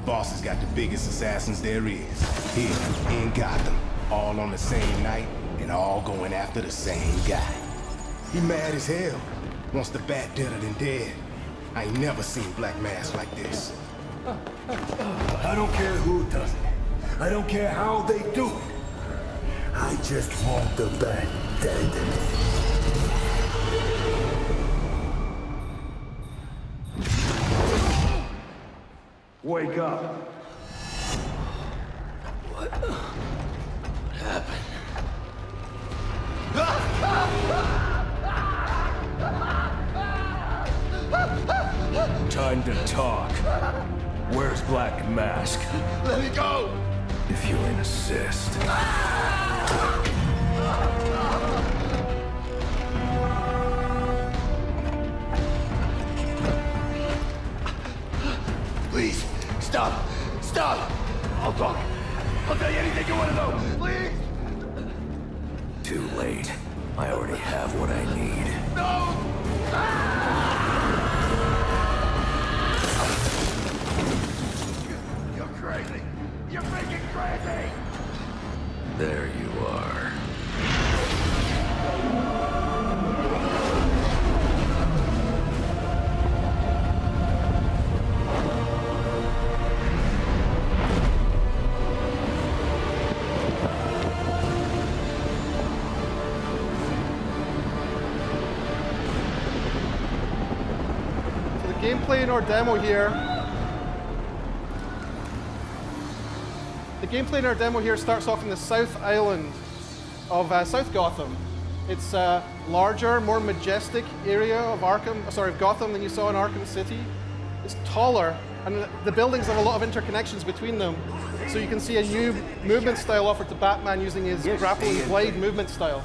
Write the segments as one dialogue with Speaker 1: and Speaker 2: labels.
Speaker 1: Boss has got the biggest assassins there is, here in Gotham, all on the same night and all going after the same guy. He mad as hell, wants the bat deader than dead. I ain't never seen Black Mask like this.
Speaker 2: I don't care who does it. I don't care how they do it. I just want the bat dead. Wake up.
Speaker 3: What happened?
Speaker 2: Time to talk. Where's Black Mask?
Speaker 1: Let me go!
Speaker 2: If you insist.
Speaker 1: Please, stop! Stop! I'll talk. I'll tell you anything you want to know. Please!
Speaker 2: Too late. I already have what I need.
Speaker 1: No! You're crazy! You're freaking crazy!
Speaker 2: There you are.
Speaker 4: Gameplay in our demo here. The gameplay in our demo here starts off in the South Island of South Gotham. It's a larger, more majestic area of Gotham than you saw in Arkham City. It's taller, and the buildings have a lot of interconnections between them. So you can see a new movement style offered to Batman using his grappling blade movement style.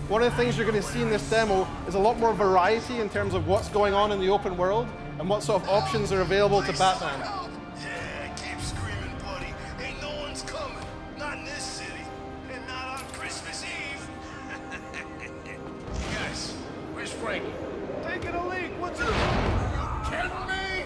Speaker 4: One of the things you're going to see in this demo is a lot more variety in terms of what's going on in the open world and what sort of options are available to Batman.
Speaker 1: Yeah, keep screaming, buddy. Ain't no one's coming. Not in this city. And not on Christmas Eve. Guys, where's Frankie? Taking a leak. What's it? You kidding me?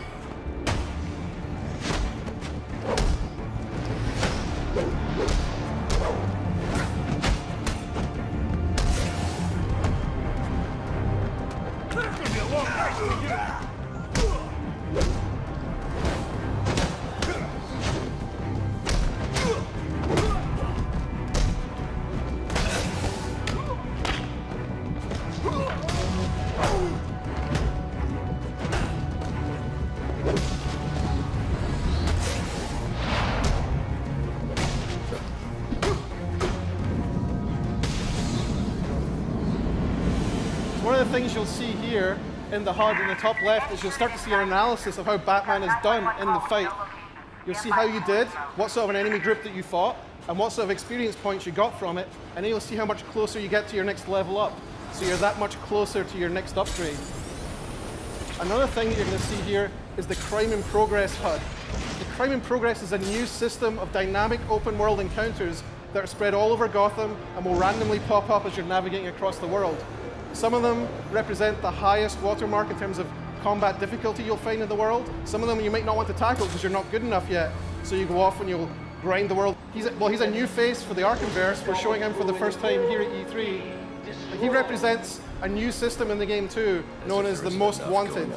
Speaker 4: One of the things you'll see here in the HUD in the top left is you'll start to see an analysis of how Batman is done in the fight. You'll see how you did, what sort of an enemy group that you fought, and what sort of experience points you got from it, and then you'll see how much closer you get to your next level up. So you're that much closer to your next upgrade. Another thing that you're going to see here is the Crime in Progress HUD. The Crime in Progress is a new system of dynamic open world encounters that are spread all over Gotham and will randomly pop up as you're navigating across the world. Some of them represent the highest watermark in terms of combat difficulty you'll find in the world. Some of them you might not want to tackle because you're not good enough yet. So you go off and you'll grind the world. He's a new face for the Arkhamverse. We're showing him for the first time here at E3. And he represents a new system in the game too, known as the Most Wanted.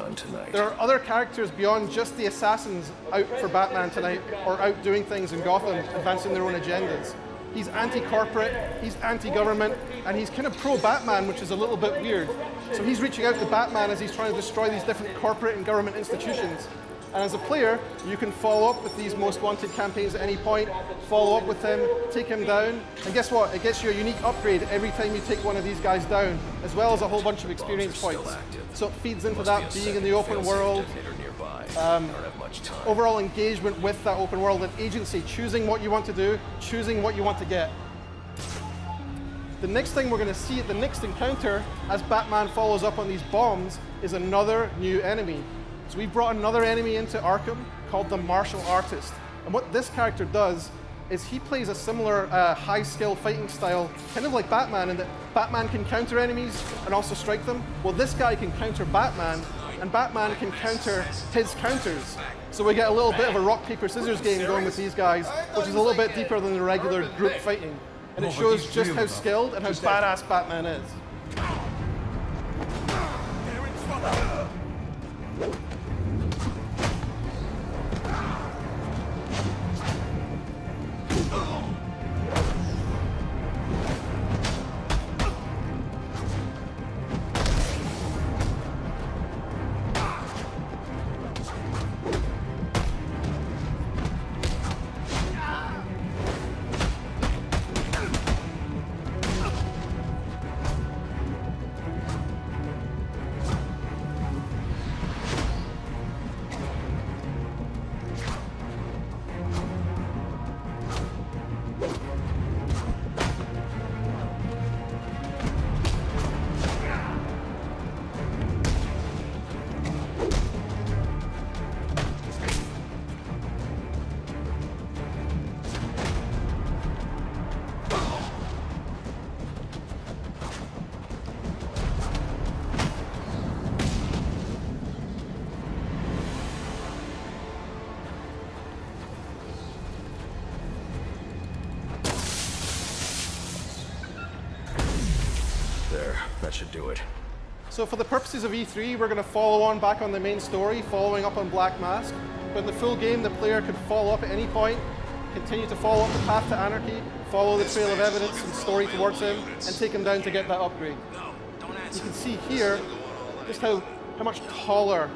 Speaker 4: There are other characters beyond just the assassins out for Batman tonight, or out doing things in Gotham, advancing their own agendas. He's anti-corporate, he's anti-government, and he's kind of pro-Batman, which is a little bit weird. So he's reaching out to Batman as he's trying to destroy these different corporate and government institutions. And as a player, you can follow up with these Most Wanted campaigns at any point, follow up with him, take him down, and guess what? It gets you a unique upgrade every time you take one of these guys down, as well as a whole bunch of experience points. So it feeds into that being in the open world, overall engagement with that open world and agency, choosing what you want to do, choosing what you want to get. The next thing we're going to see at the next encounter, as Batman follows up on these bombs, is another new enemy. So we've brought another enemy into Arkham called the Martial Artist. And what this character does is he plays a similar high-skill fighting style, kind of like Batman, in that Batman can counter enemies and also strike them. Well, this guy can counter Batman, and Batman can counter his counters. So we get a little bit of a rock, paper, scissors game going with these guys, which is a little bit deeper than the regular group fighting. And it shows just how skilled and how badass Batman is.
Speaker 3: That should do it.
Speaker 4: So for the purposes of E3, we're going to follow on back on the main story, following up on Black Mask. But in the full game, the player could follow up at any point, continue to follow up the path to Anarchy, follow the trail of evidence and story towards him, and take him down to get that upgrade. You can see here just how much taller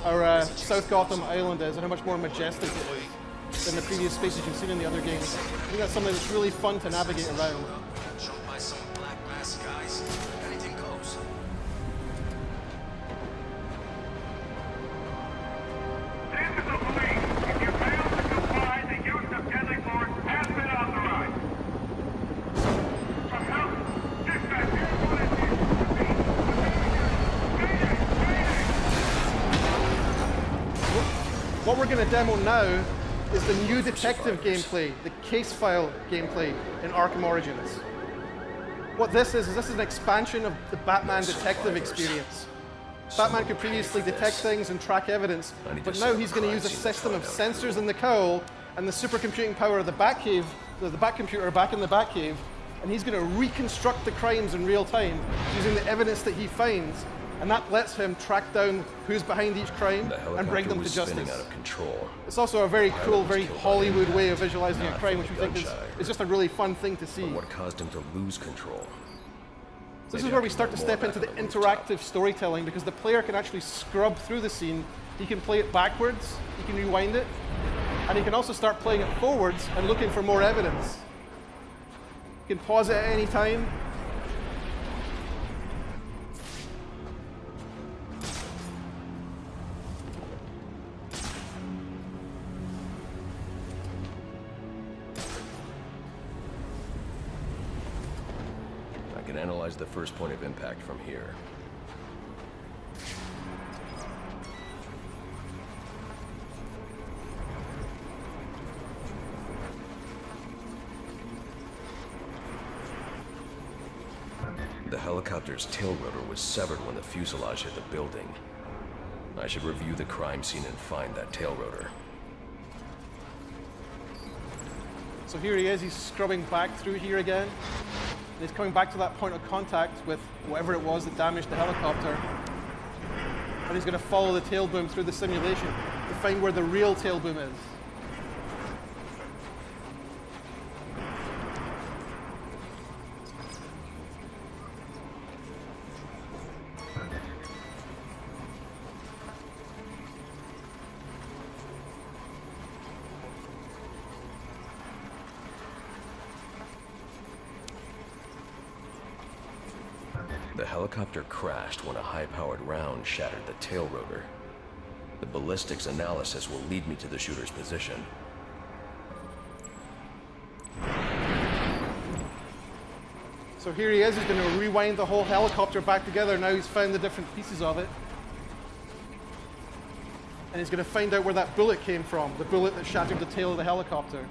Speaker 4: our South Gotham Island is and how much more majestic it is than the previous spaces you've seen in the other games. I think that's something that's really fun to navigate around. What we're going to demo now is the new detective gameplay, the case file gameplay in Arkham Origins. What this is an expansion of the Batman detective experience. Batman could previously detect things and track evidence, but now he's going to use a system of sensors in the cowl and the supercomputing power of the Batcave, the Batcomputer back in the Batcave, and he's going to reconstruct the crimes in real time using the evidence that he finds. And that lets him track down who's behind each crime and bring them to justice.
Speaker 3: Out of control.
Speaker 4: It's also a very cool, very Hollywood way of visualizing a crime, which we think is just a really fun thing to see.
Speaker 3: But what caused him to lose control?
Speaker 4: This is where we start to step into the interactive storytelling, because the player can actually scrub through the scene. He can play it backwards, he can rewind it, and he can also start playing it forwards and looking for more evidence. You can pause it at any time.
Speaker 3: I can analyze the first point of impact from here. The helicopter's tail rotor was severed when the fuselage hit the building. I should review the crime scene and find that tail rotor.
Speaker 4: So here he is, he's scrubbing back through here again. And he's coming back to that point of contact with whatever it was that damaged the helicopter. And he's going to follow the tail boom through the simulation to find where the real tail boom is.
Speaker 3: The helicopter crashed when a high-powered round shattered the tail rotor. The ballistics analysis will lead me to the shooter's position.
Speaker 4: So here he is, he's going to rewind the whole helicopter back together. Now he's found the different pieces of it. And he's going to find out where that bullet came from, the bullet that shattered the tail of the helicopter.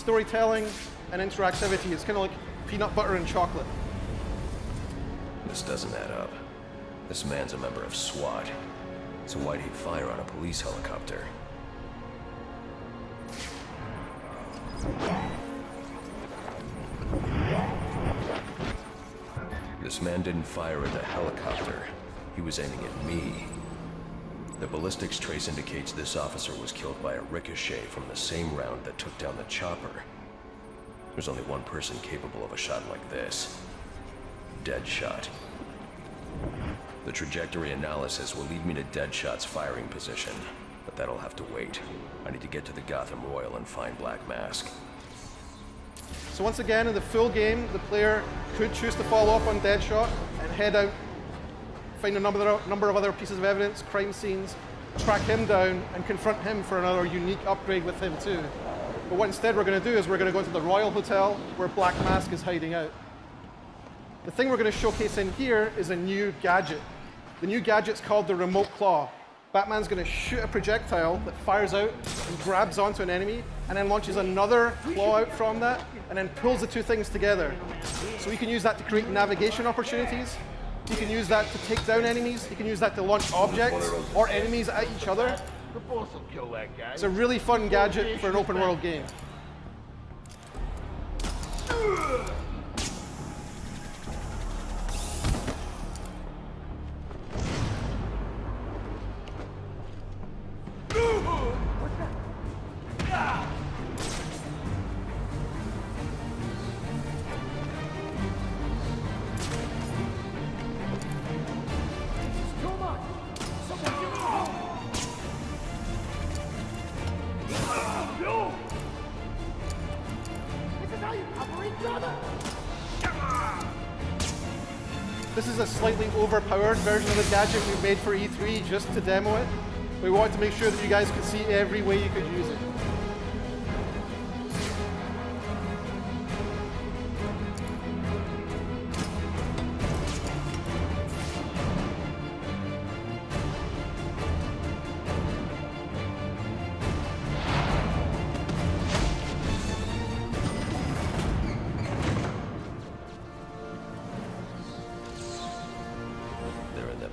Speaker 4: storytelling and interactivity. It's kind of like peanut butter and chocolate.
Speaker 3: This doesn't add up. This man's a member of SWAT. So why'd he fire on a police helicopter? This man didn't fire at the helicopter. He was aiming at me. The ballistics trace indicates this officer was killed by a ricochet from the same round that took down the chopper. There's only one person capable of a shot like this. Deadshot. The trajectory analysis will lead me to Deadshot's firing position, but that'll have to wait. I need to get to the Gotham Royal and find Black Mask.
Speaker 4: So once again, in the full game, the player could choose to follow up on Deadshot and head out, find a number of other pieces of evidence, crime scenes, track him down, and confront him for another unique upgrade with him too. But what instead we're going to do is we're going to go into the Royal Hotel where Black Mask is hiding out. The thing we're going to showcase in here is a new gadget. The new gadget's called the Remote Claw. Batman's going to shoot a projectile that fires out and grabs onto an enemy, and then launches another claw out from that, and then pulls the two things together. So you can use that to create navigation opportunities. You can use that to take down enemies. You can use that to launch objects or enemies at each other.
Speaker 2: The boss will kill that guy.
Speaker 4: It's a really fun gadget for an open world game. This is a slightly overpowered version of the gadget we've made for E3 just to demo it. We wanted to make sure that you guys could see every way you could use it.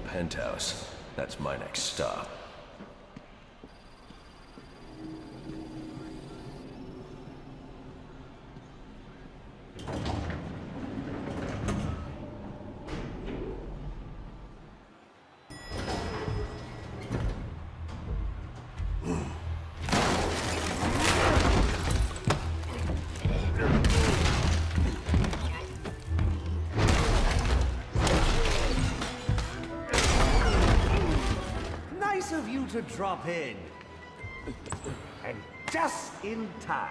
Speaker 3: Penthouse. That's my next stop.
Speaker 5: Of you to drop in. And just in time.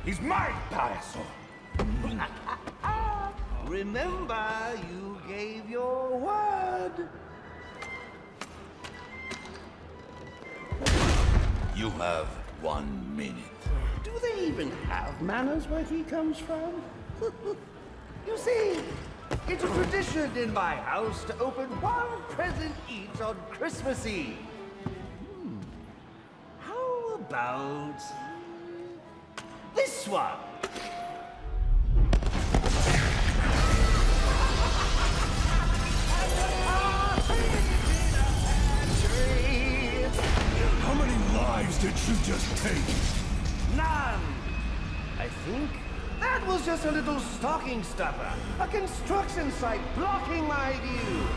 Speaker 2: He's my payaso.
Speaker 5: Remember, you gave your word.
Speaker 2: You have 1 minute.
Speaker 5: Do they even have manners where he comes from? You see, it's a tradition in my house to open one present each on Christmas Eve. How about this one?
Speaker 2: How many lives did you just take?
Speaker 5: None. I think that was just a little stocking stuffer. A construction site blocking my view.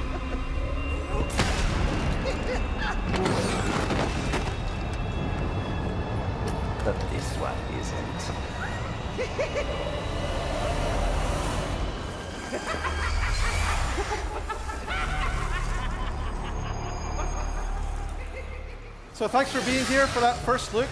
Speaker 5: But this one isn't.
Speaker 4: So thanks for being here for that first look.